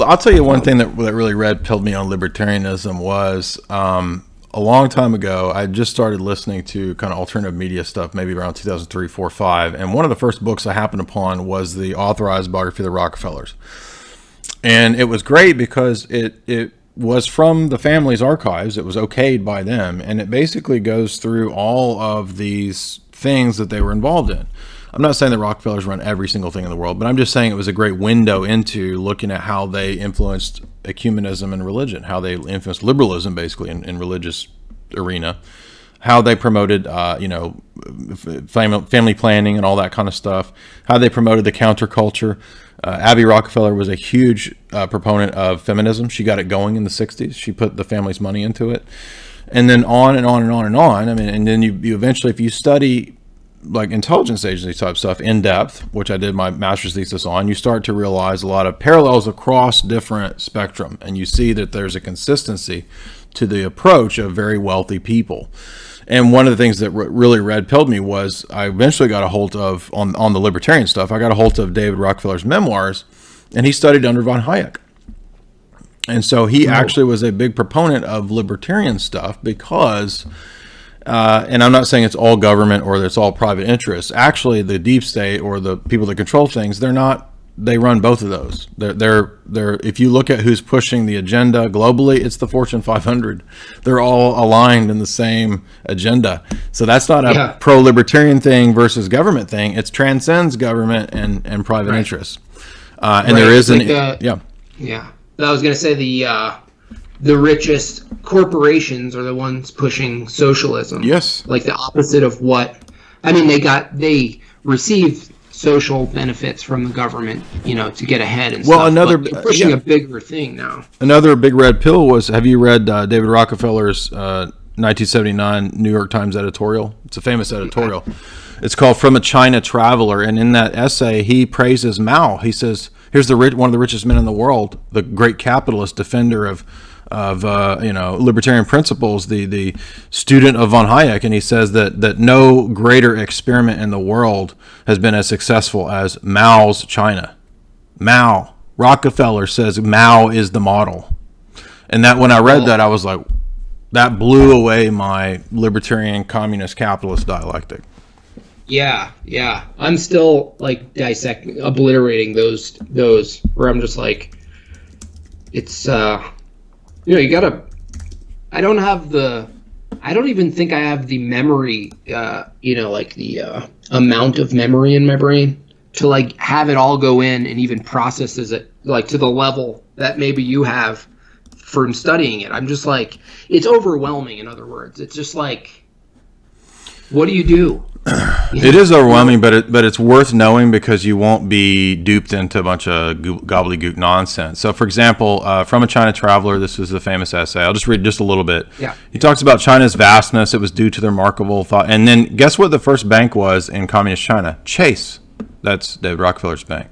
I'll tell you one thing that really red pilled me on libertarianism was a long time ago. I just started listening to kind of alternative media stuff, maybe around 2003, 4, 5. And one of the first books I happened upon was the authorized biography of the Rockefellers. And it was great because it was from the family's archives. It was okayed by them. And it basically goes through all of these things that they were involved in. I'm not saying that Rockefellers run every single thing in the world, but I'm just saying it was a great window into looking at how they influenced ecumenism and religion, how they influenced liberalism basically in religious arena, how they promoted, family planning and all that kind of stuff, how they promoted the counterculture. Abby Rockefeller was a huge proponent of feminism. She got it going in the 60s. She put the family's money into it. And then on and on and on and on. I mean, and then you eventually, if you study like intelligence agency type stuff in depth, which I did my master's thesis on, you start to realize a lot of parallels across different spectrum. And you see that there's a consistency to the approach of very wealthy people. And one of the things that really red pilled me was I eventually got a hold of, on the libertarian stuff, I got a hold of David Rockefeller's memoirs, and he studied under von Hayek. And so he actually was a big proponent of libertarian stuff because, and I'm not saying it's all government or it's all private interests. Actually, the deep state or the people that control things, they run both of those. They're if you look at who's pushing the agenda globally, it's the Fortune 500. They're all aligned in the same agenda. So that's not a pro-libertarian thing versus government thing. It transcends government and private interests. And there is Yeah. I was going to say the richest corporations are the ones pushing socialism. Yes. Like the opposite of what, I mean, they receive social benefits from the government, to get ahead and stuff. Well, they're pushing a bigger thing now. Another big red pill was, have you read David Rockefeller's 1979 New York Times editorial? It's a famous editorial. It's called From a China Traveler. And in that essay, he praises Mao. He says, here's one of the richest men in the world, the great capitalist, defender of libertarian principles, the student of von Hayek, and he says that no greater experiment in the world has been as successful as Mao's China. Mao, Rockefeller says Mao is the model, and that when I read that, I was like, that blew away my libertarian communist capitalist dialectic. Yeah. I'm still like obliterating those where I'm just like, it's you gotta. I don't even think I have the memory. Like the amount of memory in my brain to like have it all go in and even processes it like to the level that maybe you have from studying it. I'm just like, it's overwhelming. In other words, it's just like, what do you do? It is overwhelming, but it's worth knowing because you won't be duped into a bunch of gobbledygook nonsense. So, for example, From a China Traveler, this is the famous essay. I'll just read just a little bit. Yeah. He talks about China's vastness. It was due to their remarkable thought. And then guess what the first bank was in communist China? Chase. That's David Rockefeller's bank.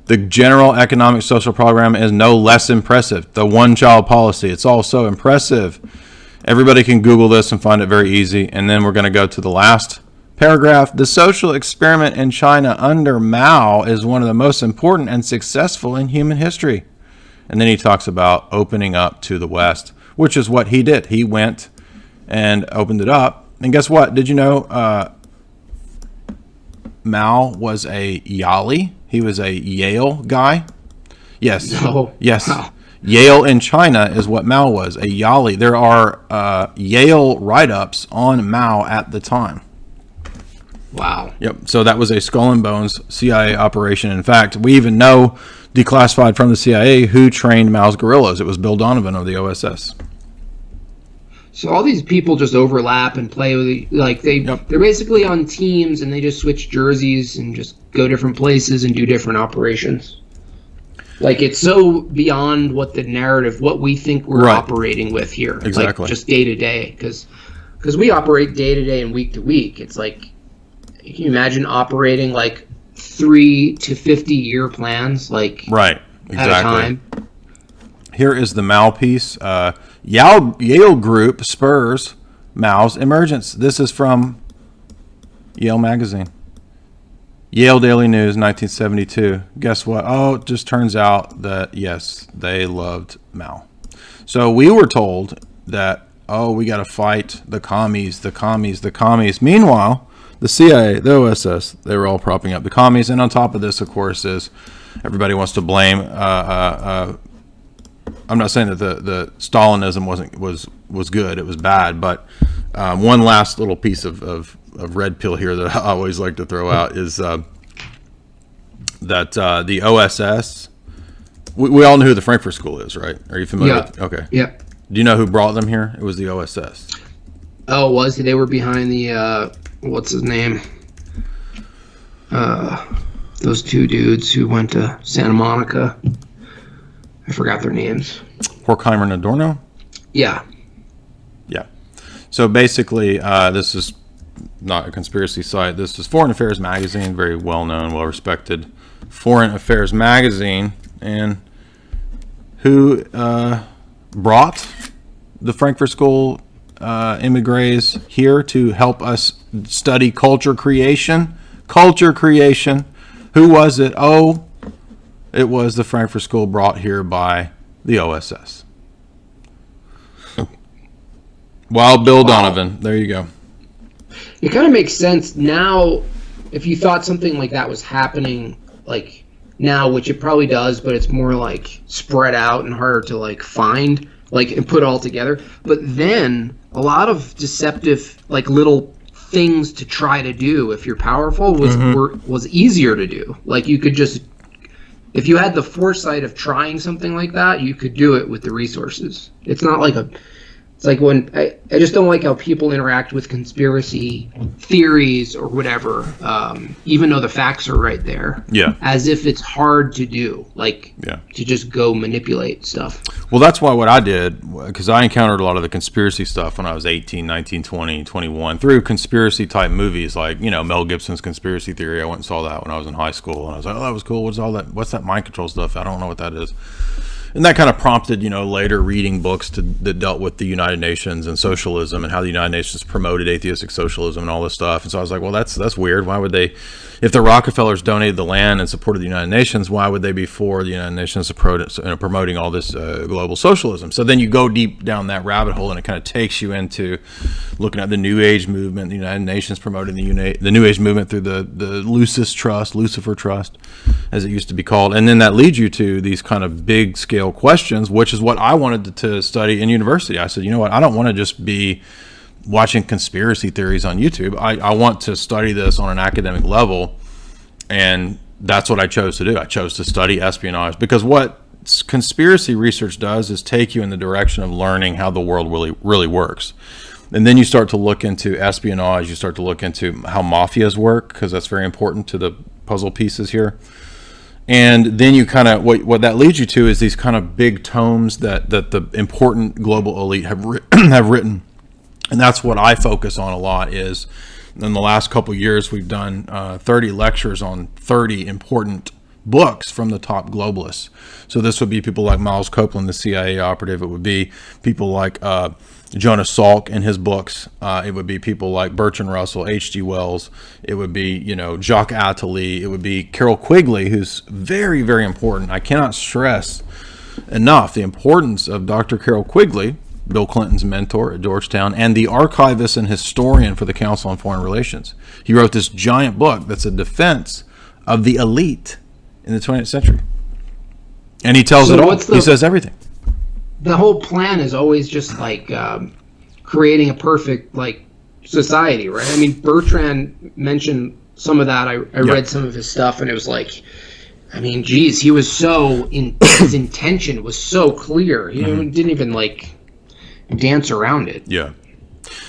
The general economic social program is no less impressive. The one-child policy, it's all so impressive. Everybody can Google this and find it very easy. And then we're going to go to the last paragraph. The social experiment in China under Mao is one of the most important and successful in human history. And then he talks about opening up to the West, which is what he did. He went and opened it up. And guess what? Did you know Mao was a Yali? He was a Yale guy. Yes. No. Yes. Wow. Yale in China is what Mao was, a Yali. There are Yale write-ups on Mao at the time. Wow. Yep. So that was a skull and bones CIA operation. In fact, we even know, declassified from the CIA, who trained Mao's guerrillas. It was Bill Donovan of the OSS. So all these people just overlap and play with they're basically on teams and they just switch jerseys and just go different places and do different operations. Like, it's so beyond what the narrative, what we think we're operating with here. Exactly. Like, just day to day. Because we operate day to day and week to week. It's like, can you imagine operating like 3 to 50 year plans, like right, exactly. At a time? Here is the Mao piece. Yale Group spurs Mao's emergence. This is from Yale Magazine. Yale Daily News, 1972. Guess what? Oh, it just turns out that, yes, they loved Mao. So we were told that, oh, we got to fight the commies, the commies, the commies. Meanwhile, the CIA, the OSS, they were all propping up the commies. And on top of this, of course, is everybody wants to blame. I'm not saying that the Stalinism was good. It was bad. But one last little piece of red pill here that I always like to throw out is that the OSS, we all know who the Frankfurt School is, right? Are you familiar with? Okay. Yeah. Do you know who brought them here? It was the OSS. Oh, was he? They were behind the, what's his name? Those two dudes who went to Santa Monica. I forgot their names. Horkheimer and Adorno? Yeah. Yeah. So basically, this is not a conspiracy site. This is Foreign Affairs Magazine, very well-known, well-respected Foreign Affairs Magazine. And who brought the Frankfurt School immigrants here to help us study culture creation? Culture creation. Who was it? Oh, it was the Frankfurt School brought here by the OSS. Wild Bill Donovan. There you go. It kind of makes sense now if you thought something like that was happening, like now, which it probably does, but it's more like spread out and harder to like find, like, and put all together. But then a lot of deceptive, like, little things to try to do if you're powerful was easier to do. Like, you could just, if you had the foresight of trying something like that, you could do it with the resources. It's not like it's like when I just don't like how people interact with conspiracy theories or whatever, even though the facts are right there. Yeah. As if it's hard to do, like, Yeah. to just go manipulate stuff. Well, that's why what I did, because I encountered a lot of the conspiracy stuff when I was 18, 19, 20, 21, through conspiracy type movies like, Mel Gibson's Conspiracy Theory. I went and saw that when I was in high school, and I was like, oh, that was cool. What's all that? What's that mind control stuff? I don't know what that is. And that kind of prompted, later reading books that dealt with the United Nations and socialism and how the United Nations promoted atheistic socialism and all this stuff. And so I was like, well, that's weird. Why would they, if the Rockefellers donated the land and supported the United Nations, why would they be for the United Nations promoting all this global socialism? So then you go deep down that rabbit hole, and it kind of takes you into looking at the New Age movement, the United Nations promoting the New Age movement through the Lucifer Trust, as it used to be called. And then that leads you to these kind of big scale questions, which is what I wanted to study in university. I said, you know what, I don't want to just be watching conspiracy theories on YouTube. I want to study this on an academic level, and that's what I chose to do. I chose to study espionage, because what conspiracy research does is take you in the direction of learning how the world really works. And then you start to look into espionage, you start to look into how mafias work, because that's very important to the puzzle pieces here. And then you kind of, what that leads you to is these kind of big tomes that the important global elite have written. And that's what I focus on a lot. Is in the last couple of years, we've done 30 lectures on 30 important books from the top globalists. So this would be people like Miles Copeland, the CIA operative. It would be people like Jonas Salk and his books. It would be people like Bertrand Russell, H.G. Wells. It would be, Jacques Attali. It would be Carol Quigley, who's very, very important. I cannot stress enough the importance of Dr. Carol Quigley, Bill Clinton's mentor at Georgetown, and the archivist and historian for the Council on Foreign Relations. He wrote this giant book that's a defense of the elite in the 20th century. And he tells it all. He says everything. The whole plan is always just like creating a perfect society, right? I mean, Bertrand mentioned some of that. I read some of his stuff, and it was like, I mean, geez, he was his intention was so clear. He didn't even dance around it. Yeah.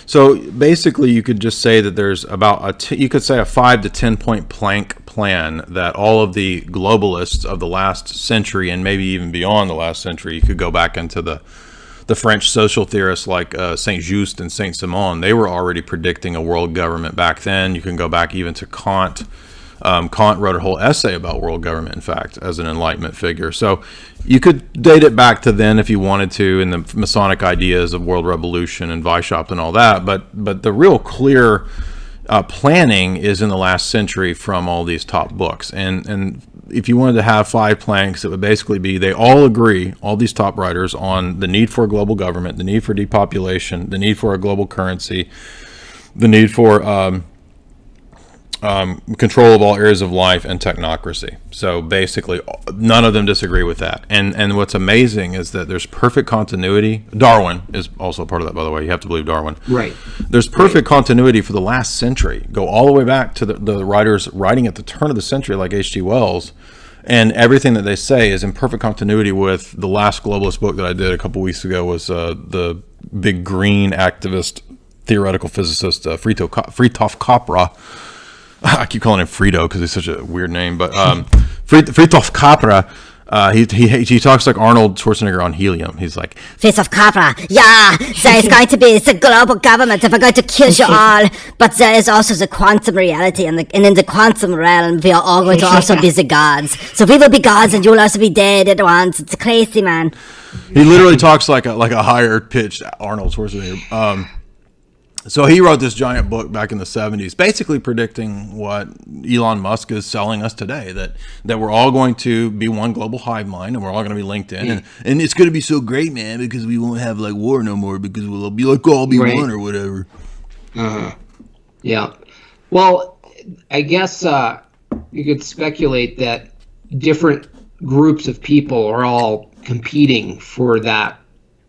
So basically, you could just say that there's about you could say a 5 to 10 point plank plan that all of the globalists of the last century, and maybe even beyond the last century, you could go back into the French social theorists like Saint-Just and Saint-Simon. They were already predicting a world government back then. You can go back even to Kant. Kant wrote a whole essay about world government, in fact, as an Enlightenment figure. So you could date it back to then if you wanted to, in the Masonic ideas of world revolution and Weishaupt and all that. But the real clear planning is in the last century from all these top books. And if you wanted to have 5 planks, it would basically be they all agree, all these top writers, on the need for a global government, the need for depopulation, the need for a global currency, the need for control of all areas of life, and technocracy. So basically, none of them disagree with that. And what's amazing is that there's perfect continuity. Darwin is also a part of that, by the way. You have to believe Darwin. Right. There's perfect continuity for the last century. Go all the way back to the writers writing at the turn of the century, like H.G. Wells. And everything that they say is in perfect continuity with the last globalist book that I did a couple weeks ago was the big green activist theoretical physicist Fritjof Capra. I keep calling him Frito because he's such a weird name, but Fritjof Capra, he talks like Arnold Schwarzenegger on helium. He's like, Fritjof Capra, yeah, there is going to be the global government that we're going to kill you all, but there is also the quantum reality, and in the quantum realm, we are all going to also be the gods. So we will be gods, and you will also be dead at once. It's crazy, man. He literally talks like a higher pitched Arnold Schwarzenegger. So he wrote this giant book back in the 70s, basically predicting what Elon Musk is selling us today, that we're all going to be one global hive mind, and we're all going to be linked in, and it's going to be so great, man, because we won't have like war no more, because we'll be like all be one or whatever. Yeah. Well, I guess you could speculate that different groups of people are all competing for that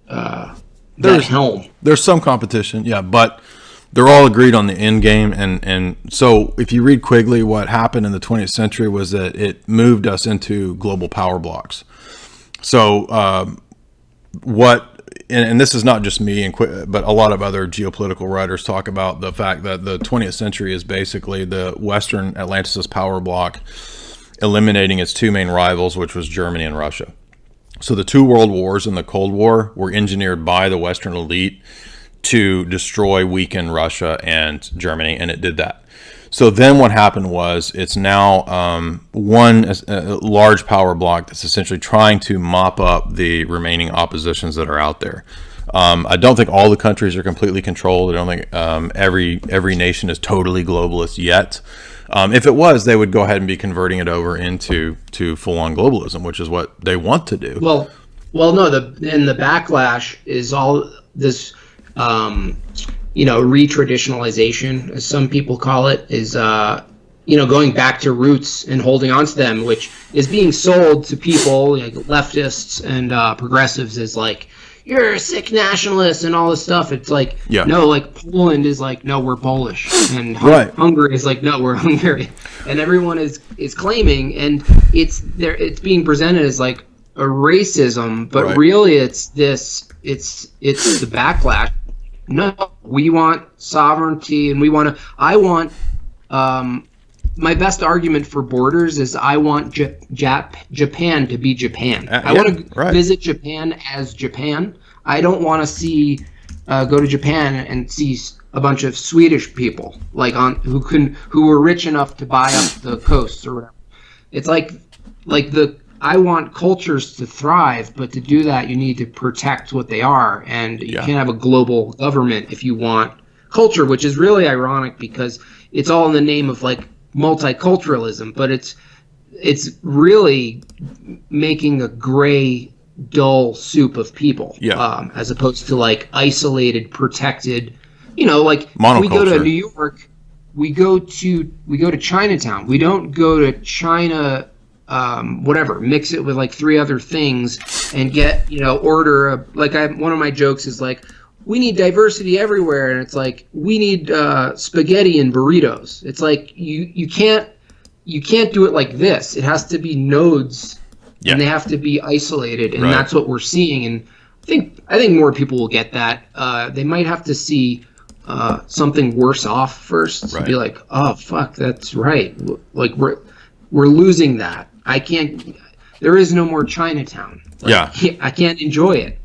helm. There's some competition, yeah, but they're all agreed on the end game. And so if you read Quigley, what happened in the 20th century was that it moved us into global power blocks. So and this is not just me, but a lot of other geopolitical writers talk about the fact that the 20th century is basically the Western Atlanticist power bloc eliminating its 2 main rivals, which was Germany and Russia. So the 2 world wars and the Cold War were engineered by the Western elite to destroy, weaken Russia and Germany, and it did that. So then what happened was it's now one large power bloc that's essentially trying to mop up the remaining oppositions that are out there. I don't think all the countries are completely controlled. I don't think every nation is totally globalist yet. If it was, they would go ahead and be converting it over into full-on globalism, which is what they want to do. Well, no. The backlash is all this, retraditionalization, as some people call it, is going back to roots and holding on to them, which is being sold to people like leftists and progressives as like, you're a sick nationalist and all this stuff. It's like, no, like Poland is like, no, we're Polish. And Hungary is like, no, we're Hungarian. And everyone is claiming, and it's being presented as like a racism, but really it's the backlash. No, we want sovereignty, and my best argument for borders is I want Japan to be Japan. I want to visit Japan as Japan. I don't want to go to Japan and see a bunch of Swedish people who were rich enough to buy up the coasts or whatever. It's like I want cultures to thrive, but to do that you need to protect what they are, and you can't have a global government if you want culture, which is really ironic because it's all in the name of like multiculturalism, but it's really making a gray, dull soup of people, as opposed to like isolated, protected. Like we go to New York, we go to Chinatown. We don't go to China, mix it with like 3 other things and get order one of my jokes is like, we need diversity everywhere, and it's like we need spaghetti and burritos. It's like you can't do it like this. It has to be nodes, and they have to be isolated, and that's what we're seeing. And I think more people will get that. They might have to see something worse off first to be like, oh fuck, that's right. Like we're losing that. I can't. There is no more Chinatown. I can't enjoy it.